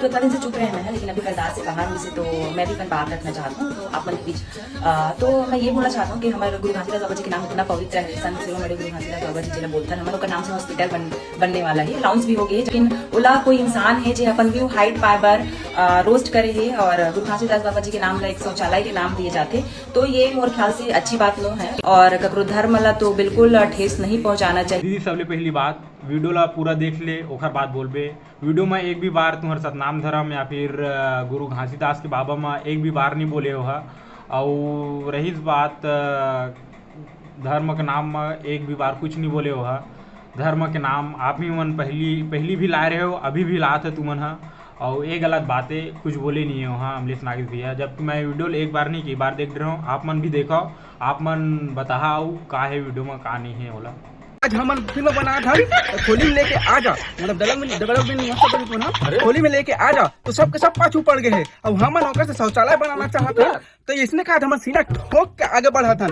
तो इतना दिन से चुप रहे हैं, लेकिन अभी बर्दाश्त से बाहर हुई से तो मैं भी अपन बात रखना चाहता हूँ तो आप मन के बीच। तो मैं ये बोलना चाहता हूँ कि हमारे गुरु घासीदास बाबा जी के नाम इतना पवित्र है, संत शिरोमणि गुरु घासीदास बाबा जी ने बोलता है हम लोग का नाम से हॉस्पिटल बनने वाला है, अनाउंस भी हो गई, लेकिन ओला कोई इंसान है जो अपन व्यू हाइट पावर रोस्ट करे है और गुरु घासीदास बाबा जी के नाम ला एक शौचालय के नाम दिए जाते, तो ये मोर ख्याल से अच्छी बात नो है और ककरो धर्म ला तो बिल्कुल ठेस नहीं पहुंचाना चाहिए। दीदी सबले पहली बात वीडियो ला पूरा देख ले ओखर बात बोलबे। वीडियो में एक भी बार तुम्हारे सतनाम धर्म या फिर गुरु घासीदास के बाबा में एक भी बार नहीं बोले हो। और रही बात धर्म के नाम में एक भी बार कुछ नहीं बोले हो। धर्म के नाम आप ही मन पहली भी ला रहे हो, अभी भी लात है तुमन हा। और ये गलत बातें कुछ बोले नहीं हो हाँ अमलेश नागिस भैया, जबकि मैं वीडियो एक बार नहीं कई बार देख रहा हूँ। आप मन भी देखो, आप मन बताओ का है वीडियो में का नहीं है बोला। आज हम फिल्म बना था खोली में लेके आ जा, मतलब डबल में ना खोली में लेके आ जा तो सबके सब पाछू पड़ गए हैं। अब हम नौकर से शौचालय बनाना चाहता तो इसने कहा हम सीना ठोक के आगे बढ़ा था।